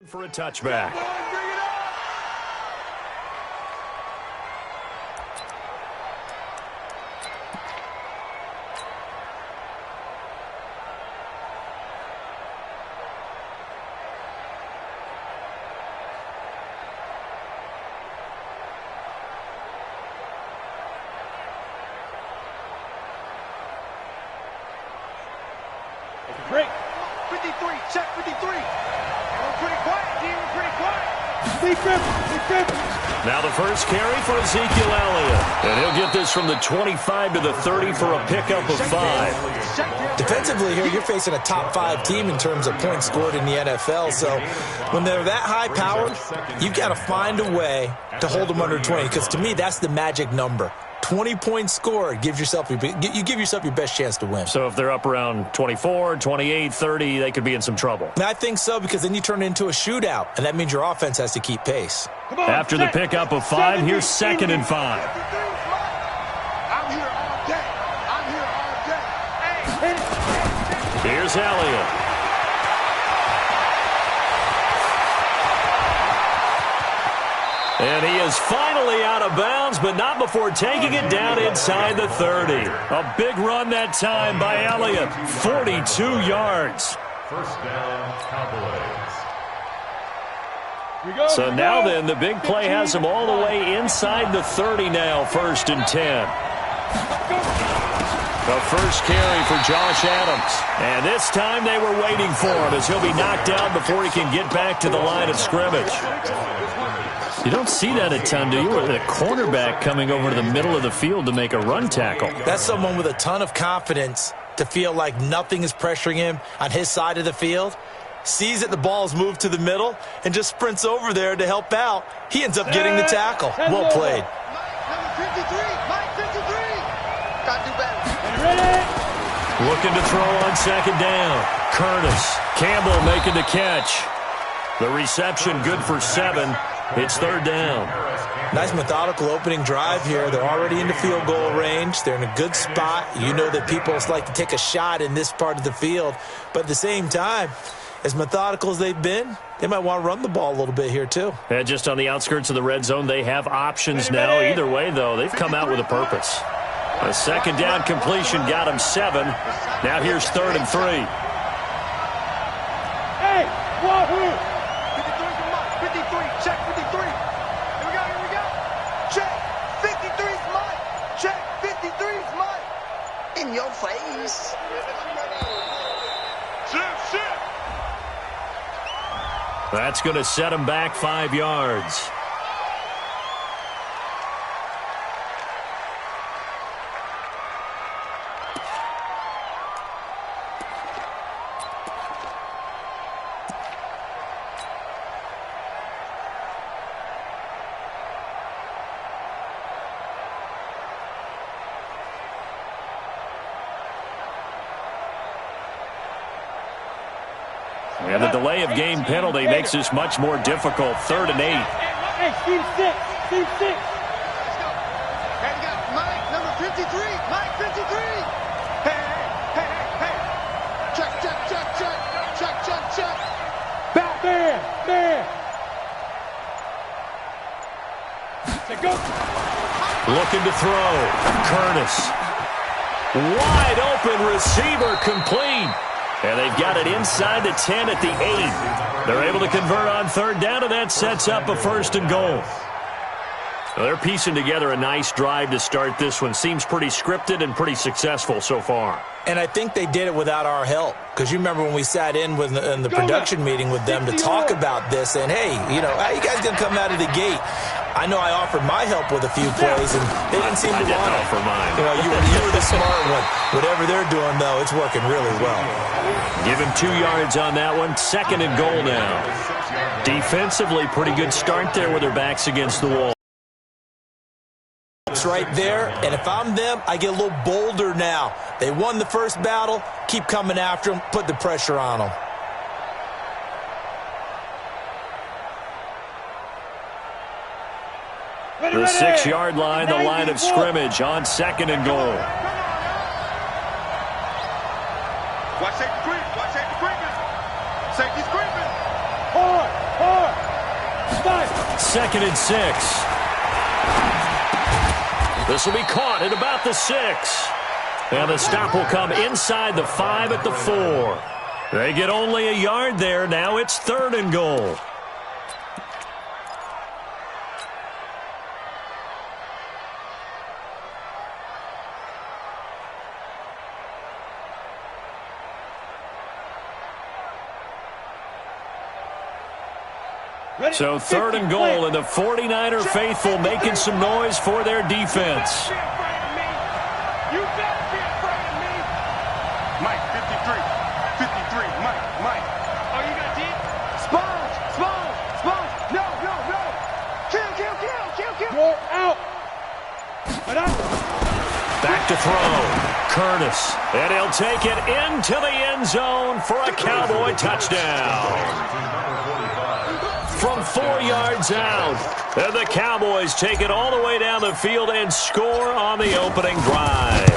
For a touchback. Break. 53, check 53. Pretty quiet, team. Pretty quiet. Now the first carry for Ezekiel Elliott. And he'll get this from the 25 to the 30 for a pickup of 5. Defensively here, you're facing a top 5 team in terms of points scored in the NFL. So when they're that high powered, you've got to find a way to hold them under 20. Because to me, that's the magic number. 20 points scored, you give yourself your best chance to win. So if they're up around 24, 28, 30, they could be in some trouble. And I think so, because then you turn it into a shootout, and that means your offense has to keep pace. After the pickup of 5, here's 2nd and 5. I'm here all day. I'm here all day. Here's Elliott. And he is finally out of bounds, but not before taking it down inside the 30. A big run that time by Elliott. 42 yards. First down, Cowboys. So now then, the big play has him all the way inside the 30 now, 1st and 10. The first carry for Josh Adams. And this time they were waiting for him, as he'll be knocked down before he can get back to the line of scrimmage. You don't see that a ton, do you? With a cornerback coming over to the middle of the field to make a run tackle. That's someone with a ton of confidence to feel like nothing is pressuring him on his side of the field. Sees that the ball is moved to the middle and just sprints over there to help out. He ends up getting the tackle. Well played. Number 53, Mike 53. Got to do better. Looking to throw on 2nd down. Curtis. Campbell making the catch. The reception good for 7. It's 3rd down. Nice methodical opening drive here. They're already into field goal range. They're in a good spot. You know that people like to take a shot in this part of the field. But at the same time, as methodical as they've been, they might want to run the ball a little bit here too. And just on the outskirts of the red zone, they have options now. Either way, though, they've come out with a purpose. A 2nd down completion got him 7. Now here's 3rd and 3. Hey, wahoo! 53, check 53. Here we go. Check 53's Mike. Check 53's Mike. In your face. Shift. That's going to set him back 5 yards. And the delay of game penalty makes this much more difficult. 3rd and 8. Hey, Steve 6. Let's go. Hey, we got Mike, number 53. Mike 53. Hey. Check. Back there. Go. Looking to throw. Curtis. Wide open receiver, complete. And they've got it inside the 10 at the 8. They're able to convert on 3rd down, and that sets up a 1st and goal. Well, they're piecing together a nice drive to start this one. Seems pretty scripted and pretty successful so far. And I think they did it without our help. Because you remember when we sat in the production meeting with them to talk about this, and hey, how you guys going to come out of the gate? I know I offered my help with a few plays, and they didn't seem to want it. Offer mine. You were the smart one. Whatever they're doing, though, it's working really well. Give him 2 yards on that one. 2nd and goal now. Defensively, pretty good start there with their backs against the wall. It's right there, and if I'm them, I get a little bolder now. They won the first battle. Keep coming after them. Put the pressure on them. The 6-yard line, the line of scrimmage on 2nd and goal. Watch safety creep. Safety's creeping. Hard. 2nd and 6. This will be caught at about the 6. And the stop will come inside the 5 at the 4. They get only a yard there. Now it's 3rd and goal. So 3rd and goal, and the 49er faithful making some noise for their defense. You better be afraid of me. Mike, 53. 53. Mike. Oh, you got deep? Sponge. No. Kill. You're out. Back to throw. Curtis. And he'll take it into the end zone for a Cowboy touchdown. From 4 yards out. And the Cowboys take it all the way down the field and score on the opening drive.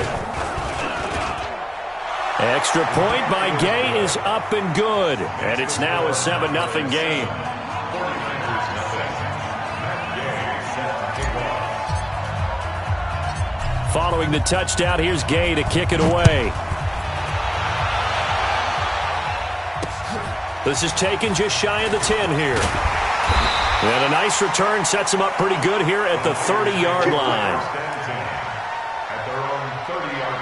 Extra point by Gay is up and good. And it's now a 7-0 game. Following the touchdown, here's Gay to kick it away. This is taken just shy of the 10 here. And a nice return sets him up pretty good here at the 30-yard line. At their own 30-yard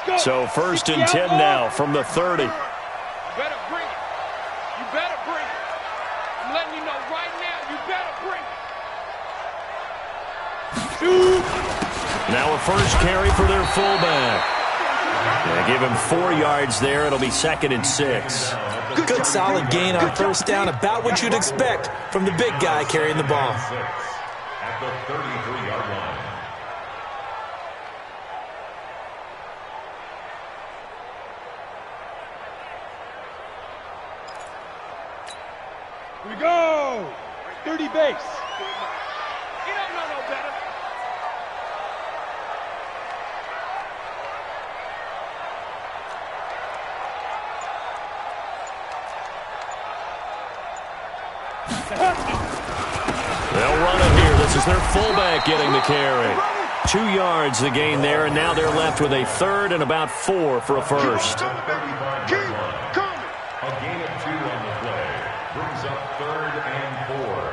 line. So 1st and 10 now from the 30. You better bring it. I'm letting you know right now, you better bring it. Now a first carry for their fullback. They give him 4 yards there. It'll be 2nd and 6. Good solid gain on first down, about what you'd expect from the big guy carrying the ball. At the 33-yard line. Here we go. 30 base. You don't know no better. They'll run it here. This is their fullback getting the carry. 2 yards the gain there, and now they're left with a 3rd and about 4 for a first. A gain of 2 on the play. Brings up 3rd and 4.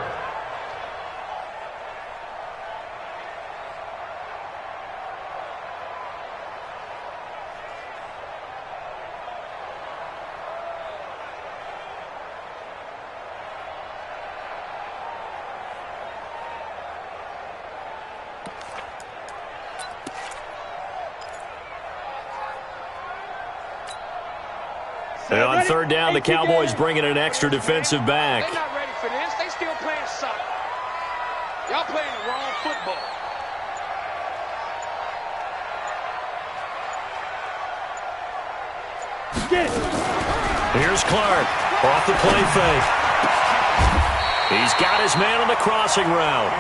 And on 3rd down, the Cowboys bring in an extra defensive back. They're not ready for this. They still playing soccer. Y'all playing the wrong football. Here's Clark off the play fake. He's got his man on the crossing route.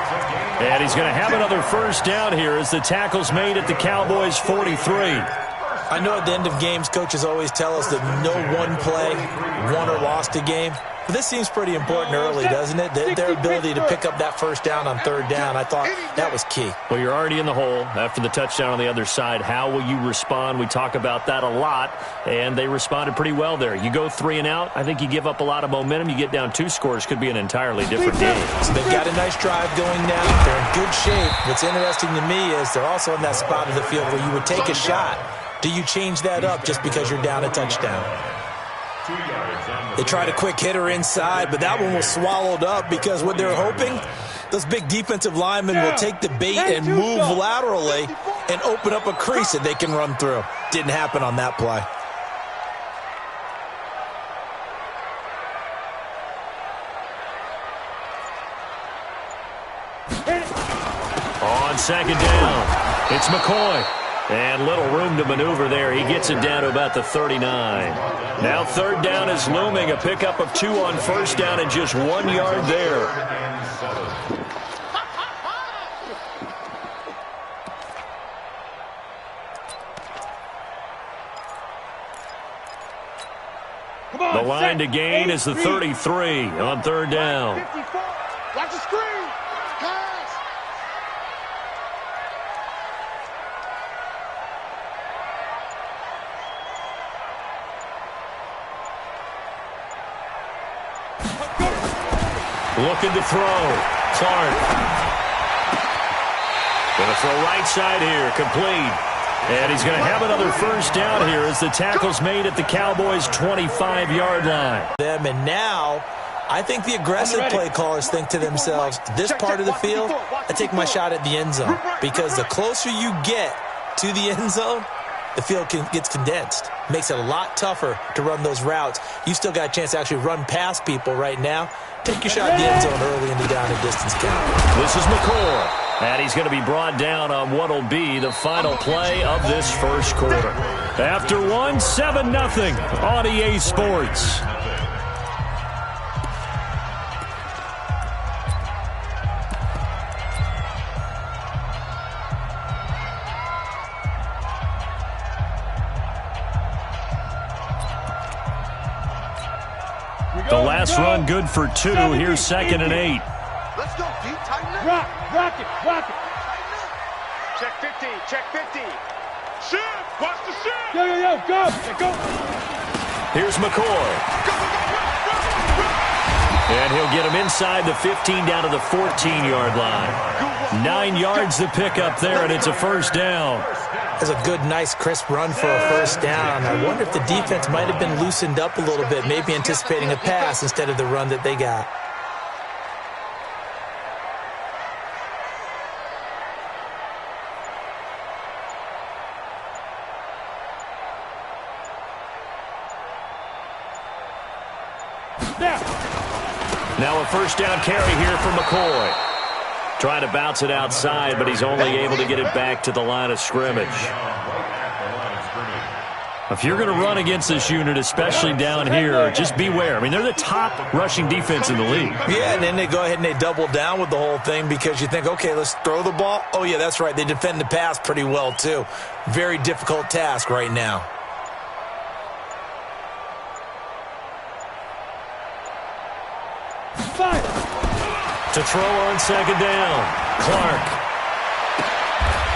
And he's going to have another first down here as the tackle's made at the Cowboys' 43. I know at the end of games, coaches always tell us that no one play won or lost a game. But this seems pretty important early, doesn't it? Their ability to pick up that first down on 3rd down, I thought that was key. Well, you're already in the hole after the touchdown on the other side. How will you respond? We talk about that a lot, and they responded pretty well there. You go 3 and out, I think you give up a lot of momentum. You get down 2 scores, could be an entirely different game. So they've got a nice drive going now. They're in good shape. What's interesting to me is they're also in that spot of the field where you would take a shot. Do you change that up just because you're down a touchdown? They tried a quick hitter inside, but that one was swallowed up because what they're hoping, those big defensive linemen will take the bait and move laterally and open up a crease that they can run through. Didn't happen on that play. On 2nd down, it's McCoy. And little room to maneuver there. He gets it down to about the 39. Now 3rd down is looming. A pickup of 2 on first down and just 1 yard there. The line to gain is the 33 on third down. 54. Watch the screen. Pass. Looking to throw. Clark. Going to throw right side here. Complete. And he's going to have another first down here as the tackle's made at the Cowboys' 25-yard line. And now, I think the aggressive play callers think to themselves, this part of the field, I take my shot at the end zone. Because the closer you get to the end zone, the field gets condensed. Makes it a lot tougher to run those routes. You still got a chance to actually run past people right now. Take your shot at the end zone early in the down and distance count. This is McCoy. And he's going to be brought down on what will be the final play of this first quarter. After one, 7-0 on EA Sports. The last run good for 2. Here's 2nd and 8. Let's go, D. Tighten up. Rock it. Check 50. Check 50. Shift. Watch the shift. Yo, go. Here's McCoy. Go. And he'll get him inside the 15 down to the 14-yard line. 9 yards to pick up there, and it's a first down. That's a good, nice, crisp run for a first down. I wonder if the defense might have been loosened up a little bit, maybe anticipating a pass instead of the run that they got. Now a first down carry here for McCoy. Trying to bounce it outside, but he's only able to get it back to the line of scrimmage. If you're going to run against this unit, especially down here, just beware. I mean, they're the top rushing defense in the league. Yeah, and then they go ahead and they double down with the whole thing because you think, okay, let's throw the ball. Oh, yeah, that's right. They defend the pass pretty well, too. Very difficult task right now. To throw on 2nd down, Clark.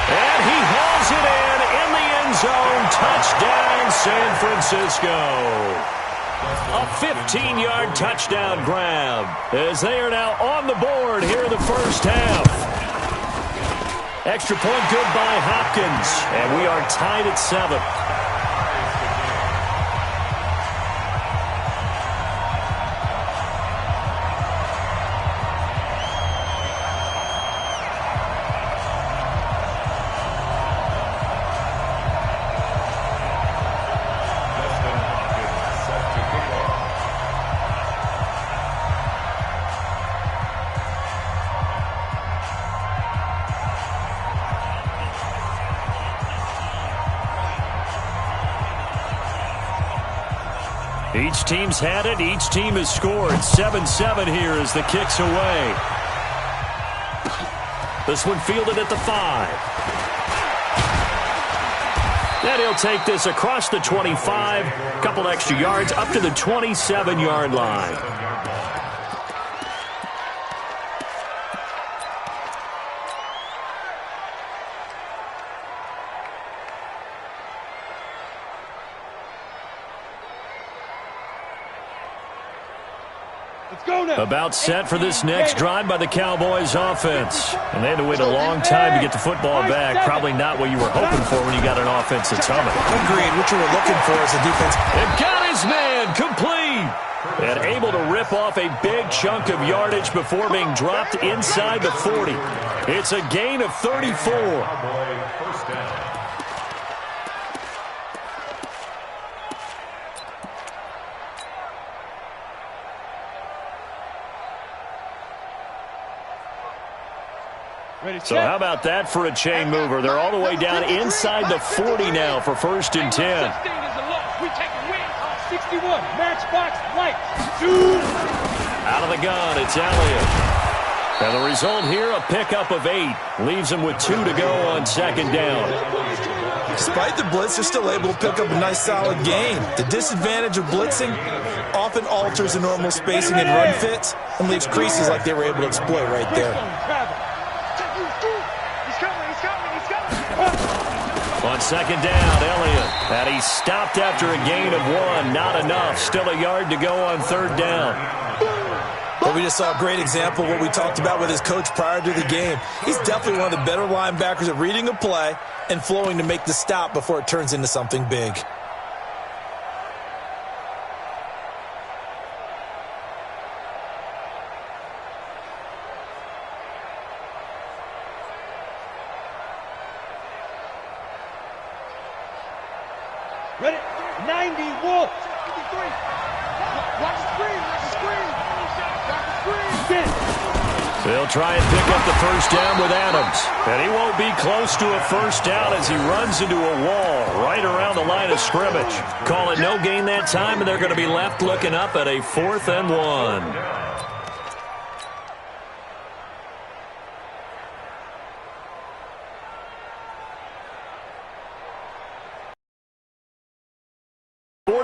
And he hauls it in the end zone. Touchdown, San Francisco. A 15-yard touchdown grab as they are now on the board here in the first half. Extra point good by Hopkins, and we are tied at 7. Each team's had it. Each team has scored. 7-7 here as the kick's away. This one fielded at the 5. And he'll take this across the 25. A couple extra yards up to the 27-yard line. About set for this next drive by the Cowboys offense. And they had to wait a long time to get the football back. Probably not what you were hoping for when you got an offense that's humming. Agreed. What you were looking for is a defense. And got his man complete. And able to rip off a big chunk of yardage before being dropped inside the 40. It's a gain of 34. So how about that for a chain mover? They're all the way down inside the 40 now for 1st and 10. Out of the gun, it's Elliott. And the result here, a pickup of 8. Leaves him with 2 to go on 2nd down. Despite the blitz, they're still able to pick up a nice solid gain. The disadvantage of blitzing often alters the normal spacing and run fits and leaves creases like they were able to exploit right there. On second down, Elliott. And he's stopped after a gain of 1. Not enough. Still a yard to go on third down. But we just saw a great example of what we talked about with his coach prior to the game. He's definitely one of the better linebackers at reading a play and flowing to make the stop before it turns into something big. Ready? 90, Wolf. 53. Watch the screen. Watch the screen. Watch the screen. They'll try and pick up the first down with Adams. And he won't be close to a first down as he runs into a wall right around the line of scrimmage. Call it no gain that time, and they're going to be left looking up at a 4th and 1.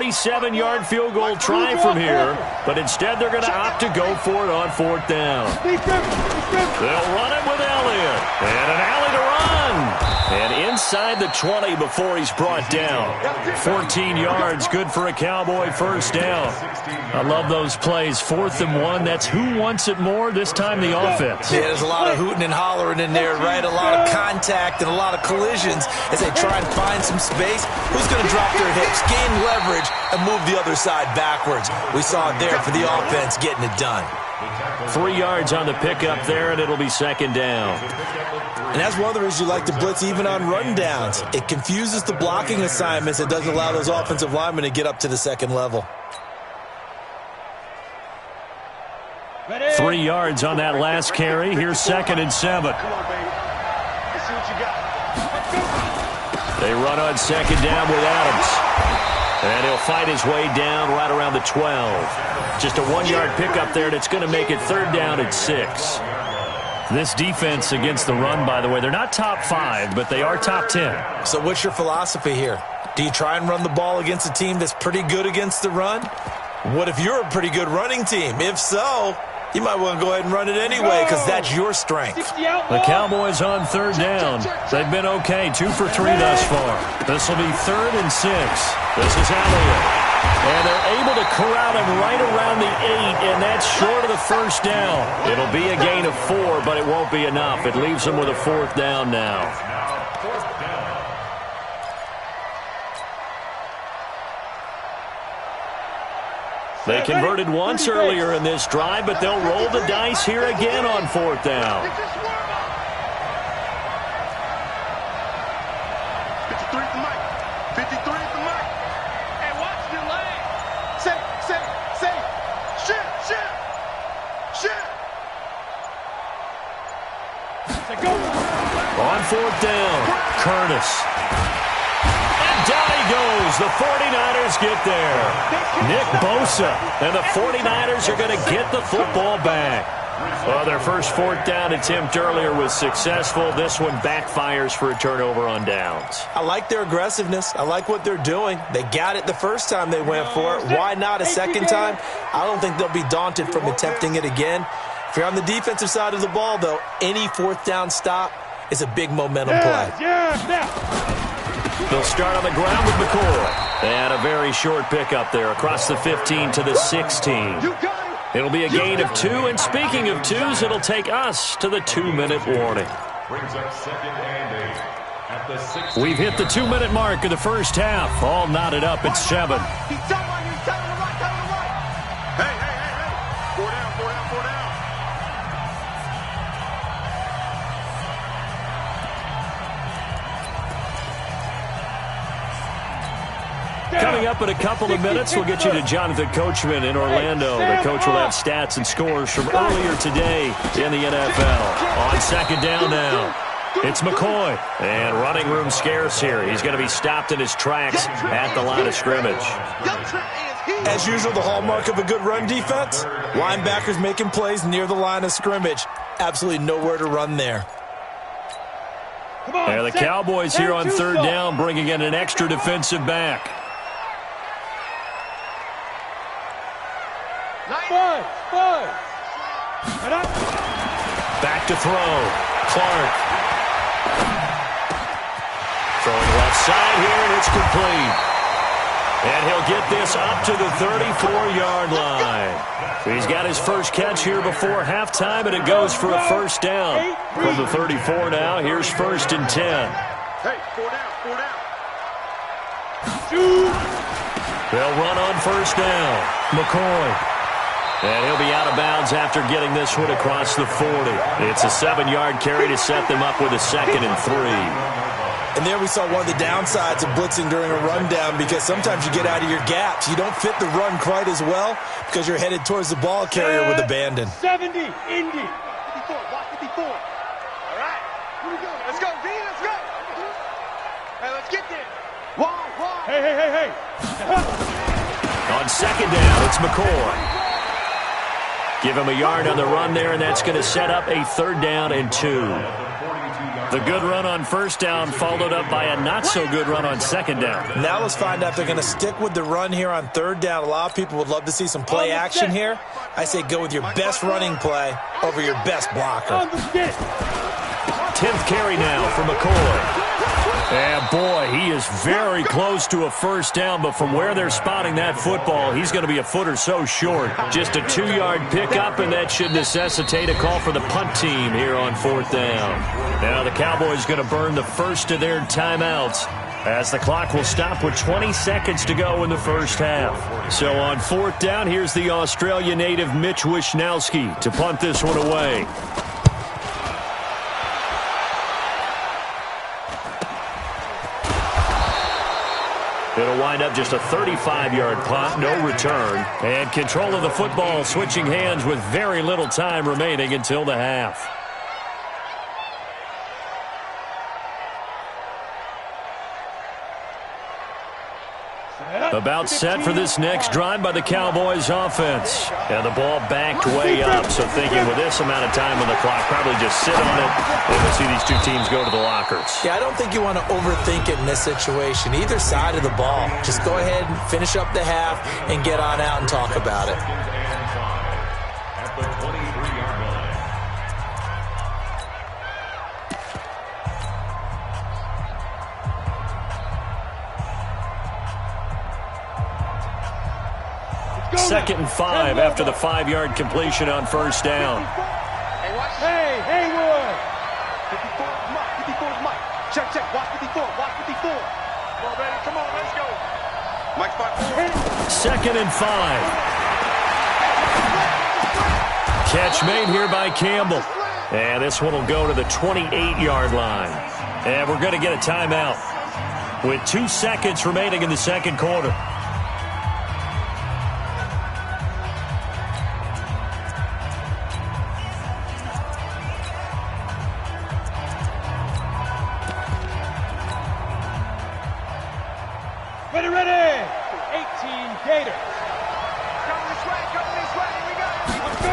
Seven-yard field goal try from here, but instead they're going to opt to go for it on 4th down. They'll run it with Elliott, and an alley to run. And inside the 20 before he's brought down. 14 yards, good for a Cowboy first down. I love those plays. 4th and 1, that's who wants it more, this time the offense. Yeah, there's a lot of hooting and hollering in there, right? A lot of contact and a lot of collisions as they try and find some space. Who's going to drop their hips, gain leverage, and move the other side backwards? We saw it there for the offense getting it done. 3 yards on the pickup there, and it'll be second down. And that's one of the reasons you like to blitz even on run downs. It confuses the blocking assignments. It doesn't allow those offensive linemen to get up to the second level. 3 yards on that last carry. Here's 2nd and 7. Come on, baby. Let's see what you got. They run on second down with Adams. And he'll fight his way down right around the 12. Just a 1-yard pickup there, and it's going to make it 3rd down at 6. This defense against the run, by the way, they're not top 5, but they are top 10. So what's your philosophy here? Do you try and run the ball against a team that's pretty good against the run? What if you're a pretty good running team? If so, you might want to go ahead and run it anyway because that's your strength. The Cowboys on 3rd down. They've been okay, 2 for 3 thus far. This will be 3rd and 6. This is Elliott. And they're able to corral him right around the 8, and that's short of the first down. It'll be a gain of 4, but it won't be enough. It leaves them with a 4th down now. They converted once earlier in this drive, but they'll roll the dice here again on 4th down. 53 for Mike. 53 for Mike. Hey, watch the lane. Say. Shit. On 4th down, Curtis. And down he goes. The 49ers get there. Nick Bosa. And the 49ers are going to get the football back. Well, their first 4th down attempt earlier was successful. This one backfires for a turnover on downs. I like their aggressiveness. I like what they're doing. They got it the first time they went for it. Why not a second time? I don't think they'll be daunted from attempting it again. If you're on the defensive side of the ball, though, any 4th down stop is a big momentum play. They'll start on the ground with McCoy. And a very short pickup there across the 15 to the 16. It'll be a gain of 2, and speaking of 2s, it'll take us to the 2-minute warning. We've hit the 2-minute mark of the first half. All knotted up at 7. Coming up in a couple of minutes, we'll get you to Jonathan Coachman in Orlando. The coach will have stats and scores from earlier today in the NFL. On second down now, it's McCoy. And running room scarce here. He's going to be stopped in his tracks at the line of scrimmage. As usual, the hallmark of a good run defense, linebackers making plays near the line of scrimmage. Absolutely nowhere to run there. And the Cowboys here on third down bringing in an extra defensive back. Back to throw. Clark. Throwing left side here, and it's complete. And he'll get this up to the 34-yard line. He's got his first catch here before halftime, and it goes for a first down. From the 34 now, here's 1st and 10. Hey, 4 down, 4 down. They'll run on first down. McCoy. And he'll be out of bounds after getting this one across the 40. It's a 7-yard carry to set them up with a 2nd and 3. And there we saw one of the downsides of blitzing during a rundown, because sometimes you get out of your gaps. You don't fit the run quite as well because you're headed towards the ball carrier with abandon. 70, Indy. 54, block 54. All right, here we go. Let's go, V, let's go. Hey, let's get there. Wide. Hey. On second down, it's McCoy. Give him a yard on the run there, and that's going to set up a 3rd down and 2. The good run on first down followed up by a not-so-good run on second down. Now let's find out if they're going to stick with the run here on 3rd down. A lot of people would love to see some play action here. I say go with your best running play over your best blocker. 10th carry now for McCoy. And boy, he is very close to a first down, but from where they're spotting that football, he's going to be a foot or so short. Just a 2-yard pickup, and that should necessitate a call for the punt team here on 4th down. Now the Cowboys going to burn the first of their timeouts, as the clock will stop with 20 seconds to go in the first half. So on 4th down, here's the Australia native Mitch Wishnowsky to punt this one away. It'll wind up just a 35-yard punt, no return. And control of the football switching hands with very little time remaining until the half. About set for this next drive by the Cowboys offense. And the ball backed way up, so thinking with this amount of time on the clock, probably just sit on it, and we'll see these two teams go to the lockers. Yeah, I don't think you want to overthink it in this situation. Either side of the ball. Just go ahead and finish up the half and get on out and talk about it. At the 23-yard line. Second and 5 after the 5-yard completion on first down. Hey, Haywood. 54 is Mike. Check. Watch 54. Come on, ready? Come on, let's go. Mike, 5. Second and 5. Catch made here by Campbell. And this one will go to the 28-yard line. And we're going to get a timeout with 2 seconds remaining in the second quarter. Ready. 18 Gators. Coming this way. We got it. Let's go.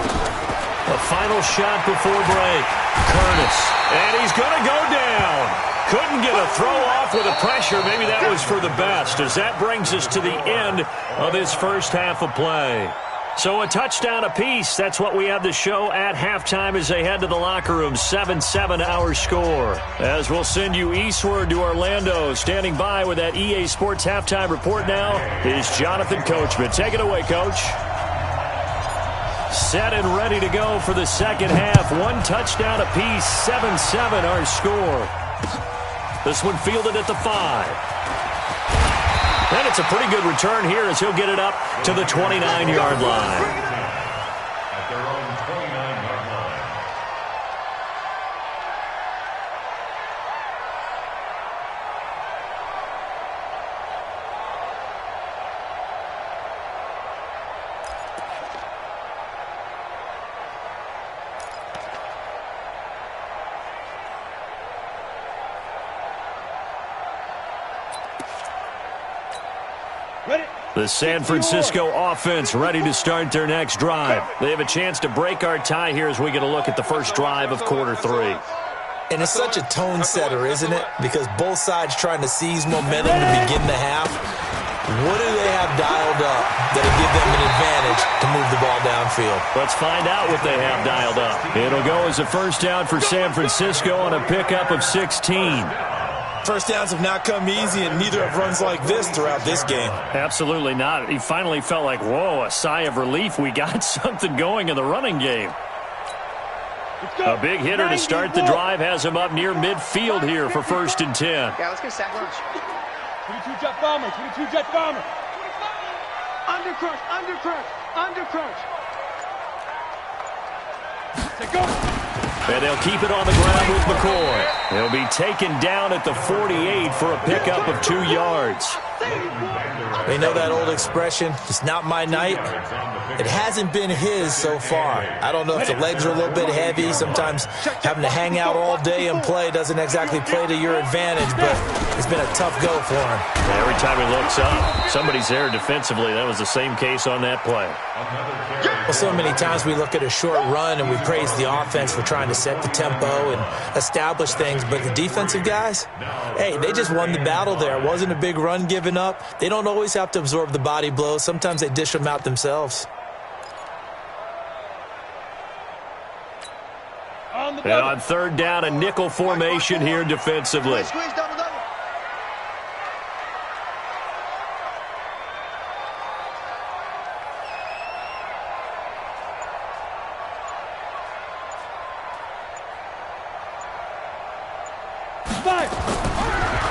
A final shot before break. Curtis. And he's going to go down. Couldn't get a throw off with the pressure. Maybe that was for the best, as that brings us to the end of this first half of play. So a touchdown apiece. That's what we have to show at halftime as they head to the locker room. 7-7 our score. As we'll send you eastward to Orlando. Standing by with that EA Sports halftime report now is Jonathan Coachman. Take it away, Coach. Set and ready to go for the second half. 1 touchdown apiece. 7-7 our score. This one fielded at the 5. And it's a pretty good return here as he'll get it up to the 29-yard line. At their own 29-yard line. The San Francisco offense ready to start their next drive. They have a chance to break our tie here as we get a look at the first drive of quarter 3. And it's such a tone setter, isn't it? Because both sides trying to seize momentum to begin the half. What do they have dialed up that'll give them an advantage to move the ball downfield? Let's find out what they have dialed up. It'll go as a first down for San Francisco on a pickup of 16. First downs have not come easy, and neither have runs like this throughout this game. Absolutely not. He finally felt like, whoa, a sigh of relief. We got something going in the running game. A big hitter to start the drive has him up near midfield here for 1st and 10. Yeah, let's get sack lunch. 22 jet bomber, 22 jet bomber. Under crush, under crush, under crush. Take go. And they'll keep it on the ground with McCoy. He'll be taken down at the 48 for a pickup of 2 yards. They know that old expression, it's not my night. It hasn't been his so far. I don't know if the legs are a little bit heavy. Sometimes having to hang out all day and play doesn't exactly play to your advantage, but it's been a tough go for him. Every time he looks up, somebody's there defensively. That was the same case on that play. Well, so many times we look at a short run and we praise the offense for trying to set the tempo and establish things, but the defensive guys, hey, they just won the battle there. It wasn't a big run given up. They don't always have to absorb the body blows. Sometimes they dish them out themselves. And on 3rd down, a nickel formation here defensively. Squeeze double, double.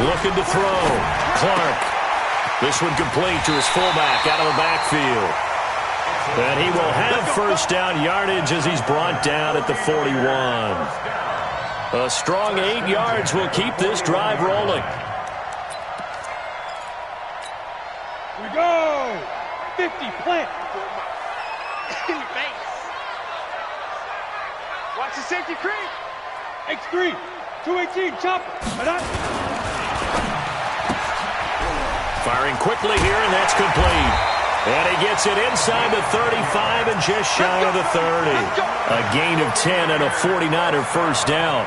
Looking to throw. Clark. This one complete to his fullback out of the backfield. And he will have 1st down yardage as he's brought down at the 41. A strong 8 yards will keep this drive rolling. Here we go. 50 plant. In your face. Watch the safety creep. X3. 218 chopper. Firing quickly here, and that's complete. And he gets it inside the 35 and just shy of the 30. A gain of 10 and a 49er 1st down.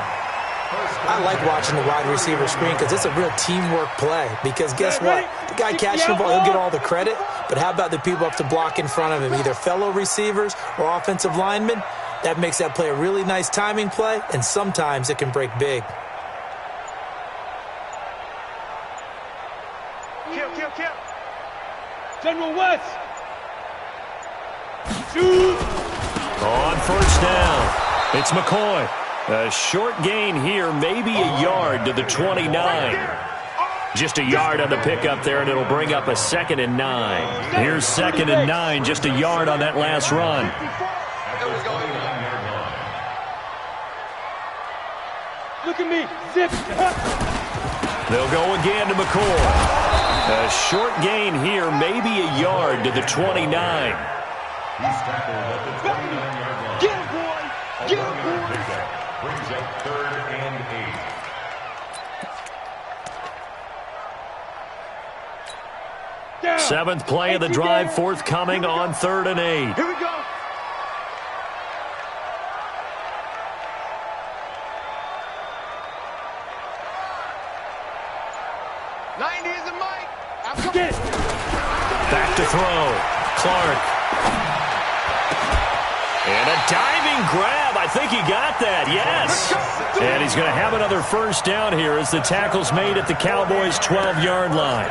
I like watching the wide receiver screen because it's a real teamwork play. Because guess what? The guy catching the ball, he'll get all the credit. But how about the people up to block in front of him, either fellow receivers or offensive linemen? That makes that play a really nice timing play, and sometimes it can break big. Kill. General West. Shoot. On 1st down, it's McCoy. A short gain here, maybe a yard to the 29. Just a yard on the pickup there, and it'll bring up a 2nd and 9. Here's 2nd and 9, just a yard on that last run. Look at me. Zip. They'll go again to McCoy. A short gain here, maybe a yard to the 29. He's tackled at the 29-yard line. Get him, boy. Get him, boy. Brings up 3rd and 8. Down. 7th play of the drive forthcoming on 3rd and 8. Here we go. Back to throw. Clark. And a diving grab. I think he got that. Yes. And he's going to have another 1st down here as the tackle's made at the Cowboys' 12-yard line.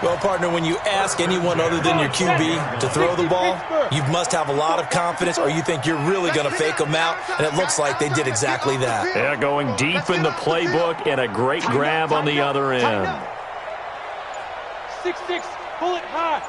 Well, partner, when you ask anyone other than your QB to throw the ball, you must have a lot of confidence or you think you're really going to fake them out, and it looks like they did exactly that. Yeah, going deep in the playbook and a great grab on the other end. 6-6, pull it high.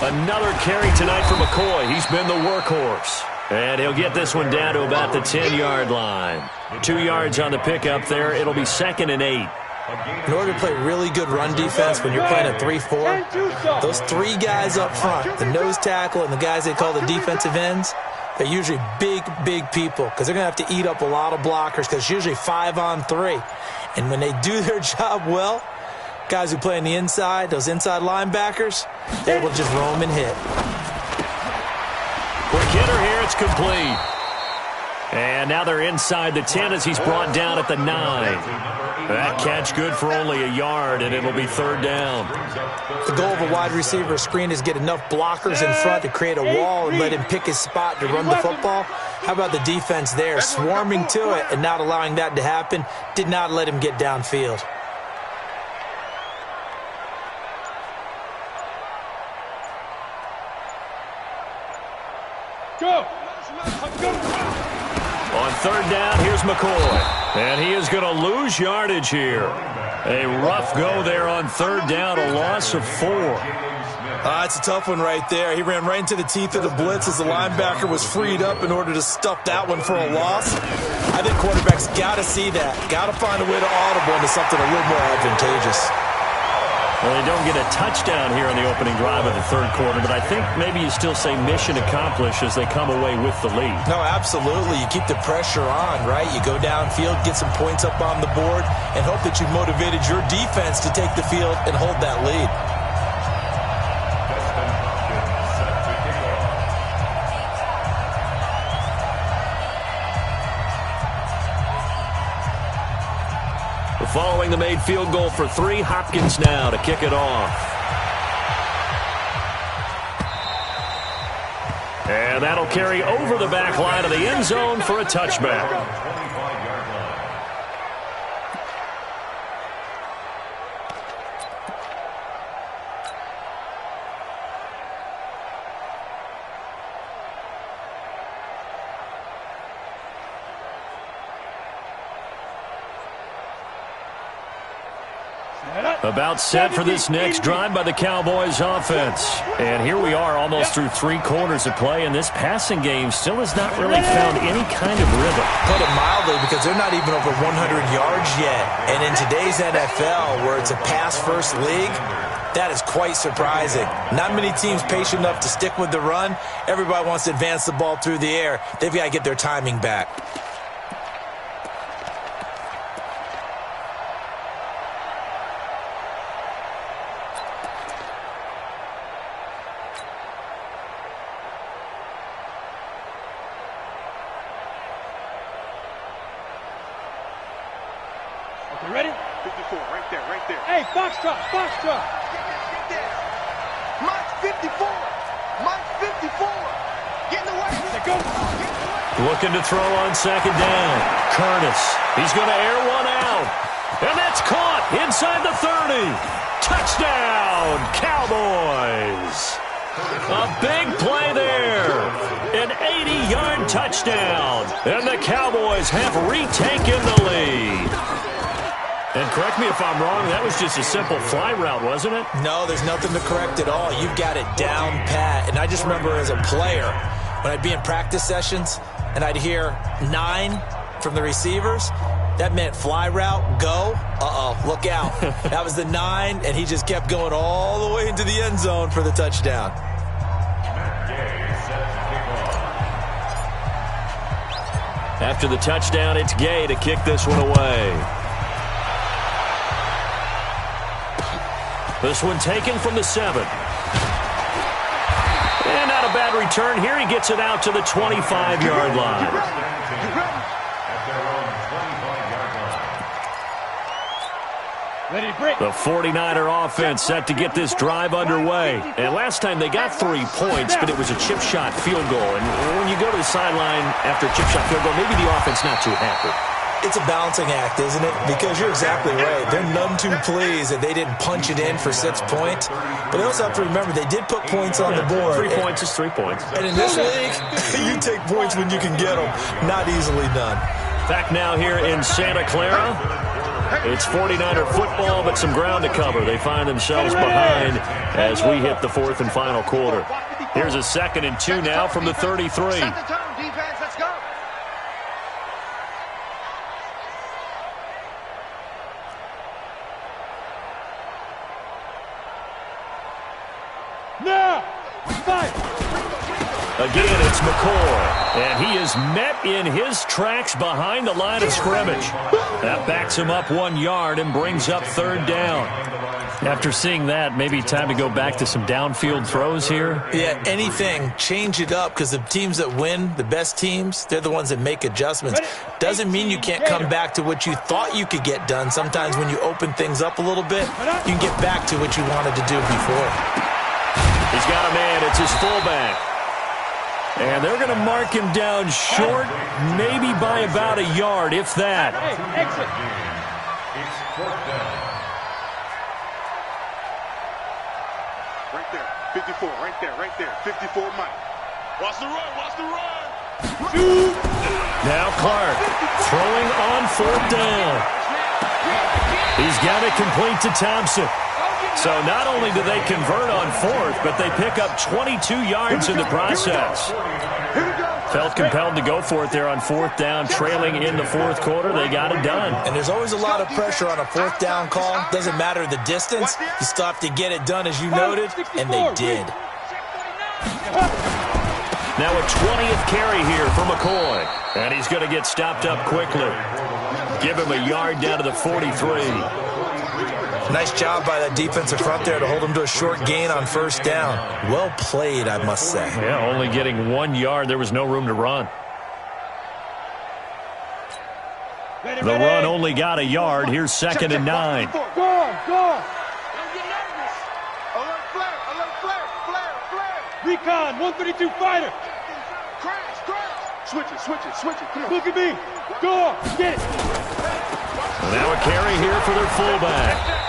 Another carry tonight for McCoy. He's been the workhorse. And he'll get this one down to about the 10-yard line. 2 yards on the pickup there. It'll be 2nd and 8. In order to play really good run defense when you're playing a 3-4, those 3 guys up front, the nose tackle and the guys they call the defensive ends, they're usually big people because they're going to have to eat up a lot of blockers because it's usually 5-on-3. And when they do their job well, guys who play on the inside, those inside linebackers, they will just roam and hit. hitter here. It's complete. And now they're inside the 10 as he's brought down at the 9. That catch good for only a yard, and it'll be third down. The goal of a wide receiver screen is get enough blockers in front to create a wall and let him pick his spot to run the football. How about the defense there, swarming to it and not allowing that to happen? Did not let him get downfield. Go! On third down, here's McCoy. And he is going to lose yardage here. A rough go there on third down, a loss of 4. It's a tough one right there. He ran right into the teeth of the blitz as the linebacker was freed up in order to stuff that one for a loss. I think quarterbacks got to see that. Got to find a way to audible into something a little more advantageous. Well, they don't get a touchdown here on the opening drive of the third quarter, but I think maybe you still say mission accomplished as they come away with the lead. No, absolutely. You keep the pressure on, right? You go downfield, get some points up on the board, and hope that you've motivated your defense to take the field and hold that lead. Following the made field goal for 3, Hopkins now to kick it off. And that'll carry over the back line of the end zone for a touchback. About set for this next drive by the Cowboys offense. And here we are almost through 3 quarters of play, and this passing game still has not really found any kind of rhythm. Put it mildly, because they're not even over 100 yards yet. And in today's NFL, where it's a pass-first league, that is quite surprising. Not many teams patient enough to stick with the run. Everybody wants to advance the ball through the air. They've got to get their timing back. Ready? 54, right there, right there. Hey, Foxtrot, Foxtrot. Get there. Mike 54. Mike 54. Get in the way. Go. Looking to throw on second down. Curtis. He's going to air one out. And that's caught inside the 30. Touchdown, Cowboys. A big play there. An 80-yard touchdown. And the Cowboys have retaken the lead. And correct me if I'm wrong, that was just a simple fly route, wasn't it? No, there's nothing to correct at all. You've got it down pat. And I just remember as a player, when I'd be in practice sessions and I'd hear 9 from the receivers, that meant fly route, go. Look out. That was the 9, and he just kept going all the way into the end zone for the touchdown. After the touchdown, it's Gay to kick this one away. This one taken from the 7. And not a bad return here. He gets it out to the 25-yard line. The 49er offense set to get this drive underway. And last time they got 3 points, but it was a chip shot field goal. And when you go to the sideline after a chip shot field goal, maybe the offense not too happy. It's a balancing act, isn't it? Because you're exactly right. They're none too pleased that they didn't punch it in for 6 points. But they also have to remember they did put points on the board. 3 points is 3 points. And in this league, you take points when you can get them. Not easily done. Back now here in Santa Clara. It's 49er football, but some ground to cover. They find themselves behind as we hit the 4th and final quarter. Here's a 2nd and 2 now from the 33. Again, it's McCoy, and he is met in his tracks behind the line of scrimmage. That backs him up 1 yard and brings up third down. After seeing that, maybe time to go back to some downfield throws here? Yeah, anything. Change it up, because the teams that win, the best teams, they're the ones that make adjustments. Doesn't mean you can't come back to what you thought you could get done. Sometimes when you open things up a little bit, you can get back to what you wanted to do before. He's got a man. It's his fullback. And they're going to mark him down short, maybe by about a yard, if that. Hey, exit. It's fourth down. Right there. 54. Right there. 54, Mike. Watch the run. Now Clark throwing on fourth down. He's got it complete to Thompson. So not only do they convert on fourth, but they pick up 22 yards in the process. Felt compelled to go for it there on fourth down, trailing in the fourth quarter. They got it done. And there's always a lot of pressure on a fourth down call. Doesn't matter the distance. You still have to get it done, as you noted, and they did. Now a 20th carry here for McCoy. And he's going to get stopped up quickly. Give him a yard down to the 43. Nice job by that defensive front there to hold him to a short gain on first down. Well played, I must say. Yeah, only getting 1 yard. There was no room to run. The run only got a yard. Here's 2nd and 9. Go. Don't get nervous. Alert flare. Recon, 132 fighter. Crash. Switch it. Come on. Look at me. Go. Get it. Now a carry here for their fullback.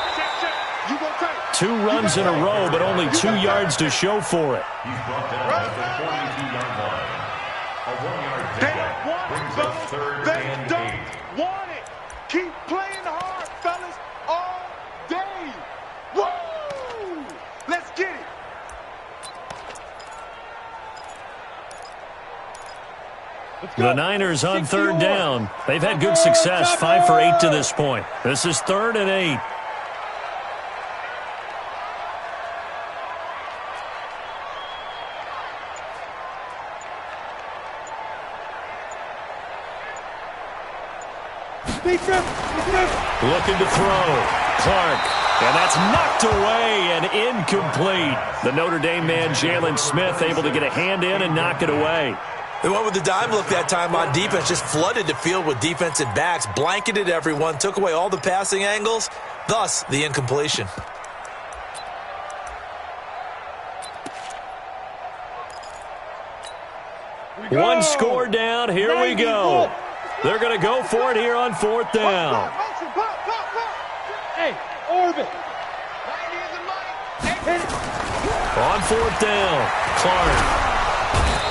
2 runs in a row, but only 2 yards to show for it. He's brought down at the 42-yard line. A 1-yard pickup brings up third and 8. Want it. Keep playing hard, fellas, all day. Woo! Let's get it. The Niners on third down. They've had good success, 5 for 8 to this point. This is 3rd and 8. Looking to throw. Clark. And that's knocked away and incomplete. The Notre Dame man, Jalen Smith, able to get a hand in and knock it away. They went with the dime look that time on defense, just flooded the field with defensive backs, blanketed everyone, took away all the passing angles, thus the incompletion. One score down. Here we go. They're going to go for it here on 4th down. Hey, orbit. On 4th down, Clark.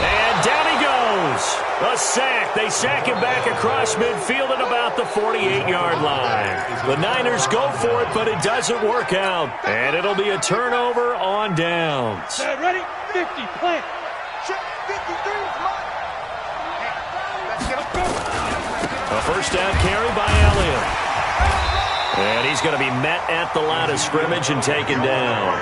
And down he goes. A sack. They sack him back across midfield at about the 48-yard line. The Niners go for it, but it doesn't work out. And it'll be a turnover on downs. Ready? 50, plant. 53 is mine. A first down carry by Elliott. And he's going to be met at the line of scrimmage and taken down.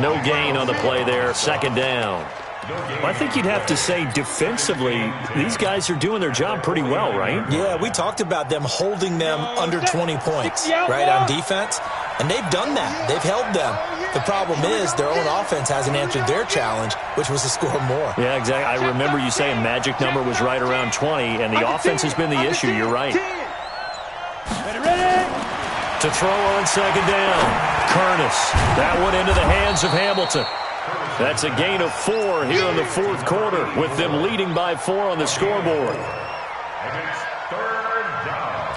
No gain on the play there. 2nd down. Well, I think you'd have to say defensively, these guys are doing their job pretty well, right? Yeah, we talked about them holding them under 20 points, right, on defense. And they've done that. They've held them. The problem is their own offense hasn't answered their challenge, which was to score more. Yeah, exactly. I remember you saying magic number was right around 20, and the offense has been the issue. You're right. Ready? To throw on 2nd down. Curtis. That one into the hands of Hamilton. That's a gain of 4 here in the 4th quarter, with them leading by 4 on the scoreboard. And it's 3rd down.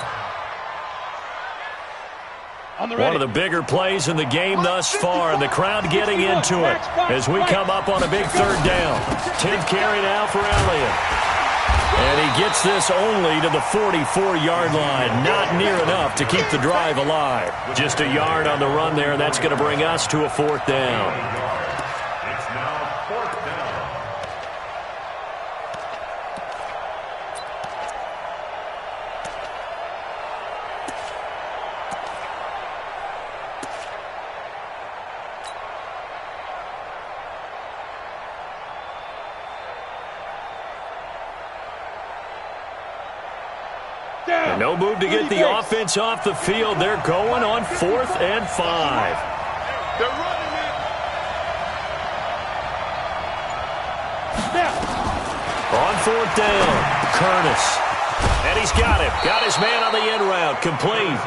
One of the bigger plays in the game thus far, and the crowd getting into it as we come up on a big 3rd down. 10th carry now for Elliott. And he gets this only to the 44-yard line. Not near enough to keep the drive alive. Just a yard on the run there, and that's going to bring us to a 4th down. It's now 4th down. No move to get the offense off the field. They're going on 4th and 5. They're running, man. On 4th down, Curtis. And he's got him. Got his man on the end route. Complete.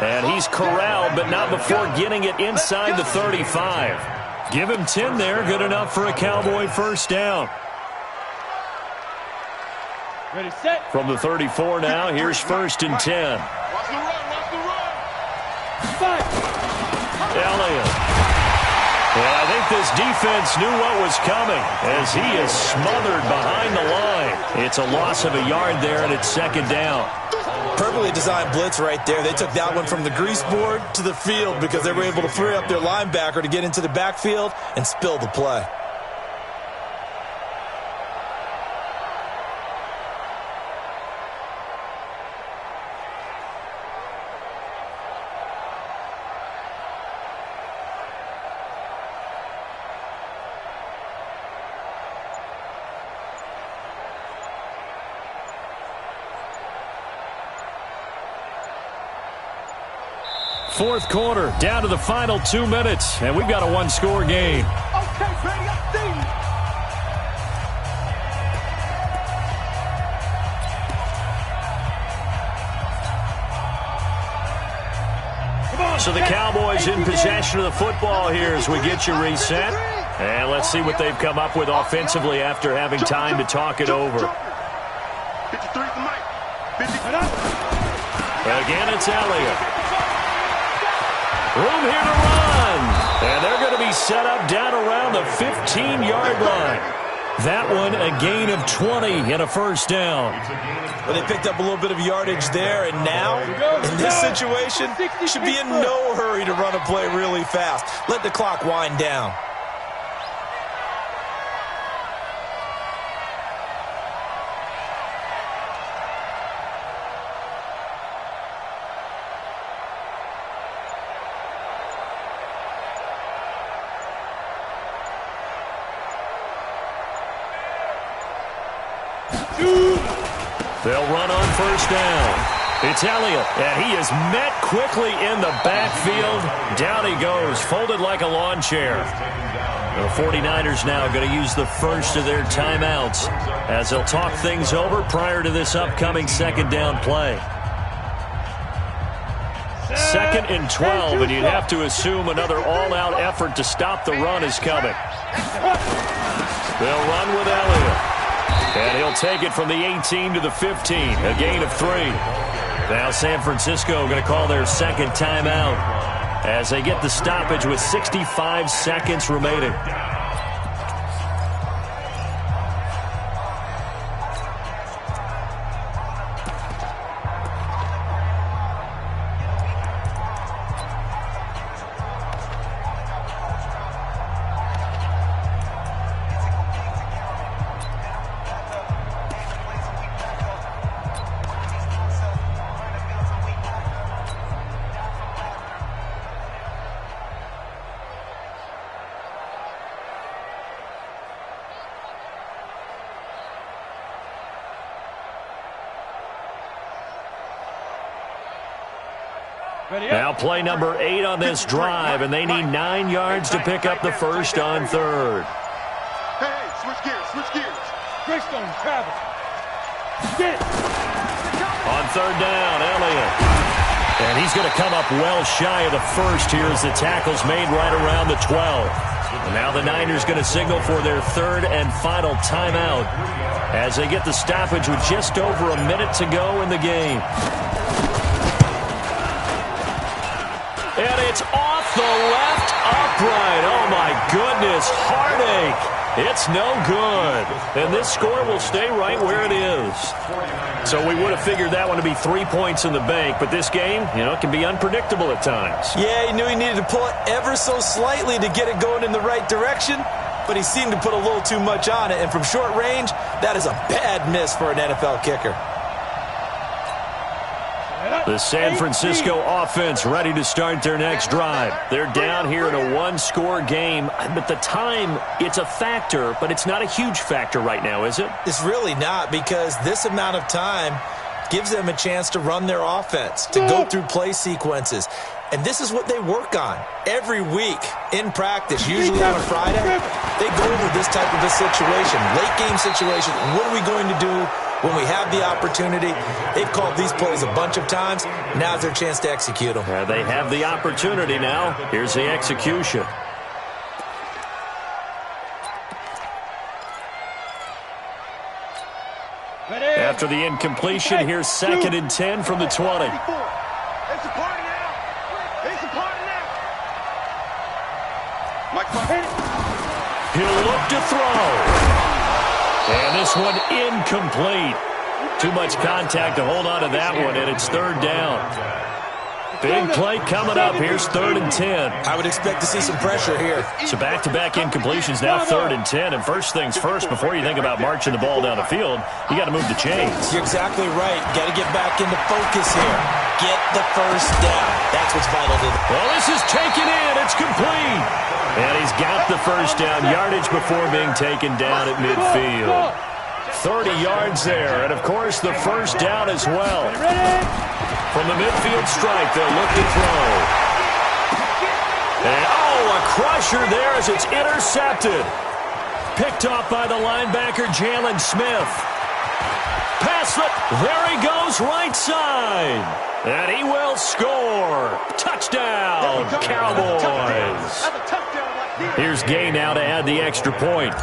And he's corralled, but not before getting it inside the 35. Give him 10 there. Good enough for a Cowboy first down. Ready, set. From the 34 now, here's 1st and 10. Watch the run, watch the run. Fight. Elliott. And I think this defense knew what was coming as he is smothered behind the line. It's a loss of a yard there, and it's 2nd down. Perfectly designed blitz right there. They took that one from the grease board to the field because they were able to free up their linebacker to get into the backfield and spill the play. Fourth quarter, down to the final 2 minutes, and we've got a one-score game. Okay, Brady, I see you. So the Cowboys in possession of the football here as we get you reset. And let's see what they've come up with offensively after having time to talk it over. 53 to Mike. Again, it's Elliott. Room here to run. And they're going to be set up down around the 15-yard line. That one a gain of 20 and a first down. Well, they picked up a little bit of yardage there, and now, in this situation, should be in no hurry to run a play really fast. Let the clock wind down. They'll run on first down. It's Elliott, and he is met quickly in the backfield. Down he goes, folded like a lawn chair. The 49ers now going to use the first of their timeouts as they'll talk things over prior to this upcoming second down play. 2nd and 12, and you'd have to assume another all-out effort to stop the run is coming. They'll run with Elliott. And he'll take it from the 18 to the 15, a gain of 3. Now San Francisco going to call their second timeout as they get the stoppage with 65 seconds remaining. Now play number 8 on this drive, and they need 9 yards to pick up the first on 3rd. Hey, switch gears. Greystone, Travis. Get it. On 3rd down, Elliott. And he's going to come up well shy of the first here as the tackle's made right around the 12. And now the Niners going to signal for their 3rd and final timeout as they get the stoppage with just over a minute to go in the game. And it's off the left upright. Oh, my goodness. Heartache. It's no good. And this score will stay right where it is. So we would have figured that one to be 3 points in the bank. But this game, it can be unpredictable at times. Yeah, he knew he needed to pull it ever so slightly to get it going in the right direction. But he seemed to put a little too much on it. And from short range, that is a bad miss for an NFL kicker. The San Francisco offense ready to start their next drive. They're down here in a one-score game. But the time, it's a factor, but it's not a huge factor right now, is it? It's really not, because this amount of time gives them a chance to run their offense, to go through play sequences. And this is what they work on every week in practice, usually on a Friday. They go over this type of a situation, late game situation. What are we going to do when we have the opportunity? They've called these plays a bunch of times. Now's their chance to execute them. They have the opportunity now. Here's the execution. After the incompletion, here's 2nd and 10 from the 20. It's a party now. It's a party now. Mike, He'll look to throw. And this one incomplete. Too much contact to hold on to that one, and it's 3rd down. Big play coming up. Here's 3rd and 10. I would expect to see some pressure here. So back-to-back incompletions, now 3rd and 10. And first things first, before you think about marching the ball down the field, you got to move the chains. You're exactly right. Got to get back into focus here. Get the first down. That's what's vital to them. Well, this is taken in. It's complete. And he's got the first down, yardage before being taken down at midfield. 30 yards there, and of course the first down as well. From the midfield strike, they'll look to throw. And a crusher there as it's intercepted. Picked off by the linebacker, Jalen Smith. Pass it, there he goes, right side. And he will score. Touchdown, Cowboys. Here's Gay now to add the extra point.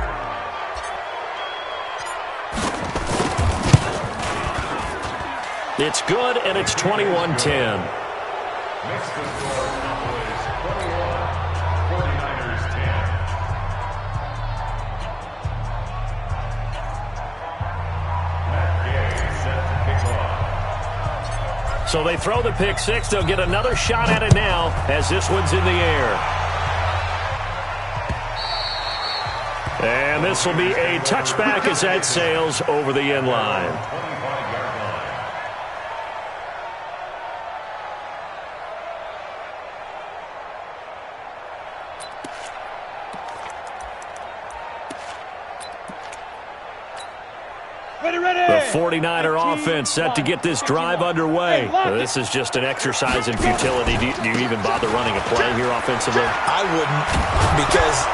It's good, and it's 21-10. Makes the score Cowboys 21, 49ers 10. Matt Gay set to kick off. So they throw the pick six. They'll get another shot at it now as this one's in the air. And this will be a touchback as that sails over the end line. The 49er offense set to get this drive underway. This is just an exercise in futility. Do you even bother running a play here offensively? I wouldn't, because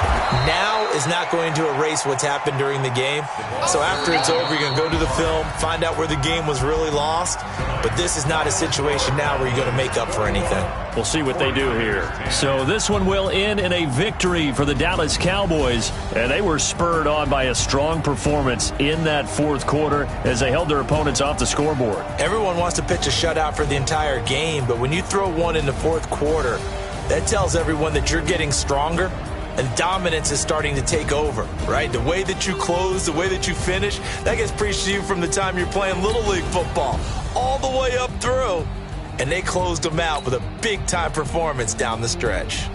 now is not going to erase what's happened during the game. So after it's over, you're going to go to the film, find out where the game was really lost. But this is not a situation now where you're going to make up for anything. We'll see what they do here. So this one will end in a victory for the Dallas Cowboys. And they were spurred on by a strong performance in that fourth quarter as they held their opponents off the scoreboard. Everyone wants to pitch a shutout for the entire game, but when you throw one in the fourth quarter, that tells everyone that you're getting stronger and dominance is starting to take over, right? The way that you close, the way that you finish, that gets preached to you from the time you're playing Little League football all the way up through. And they closed them out with a big-time performance down the stretch.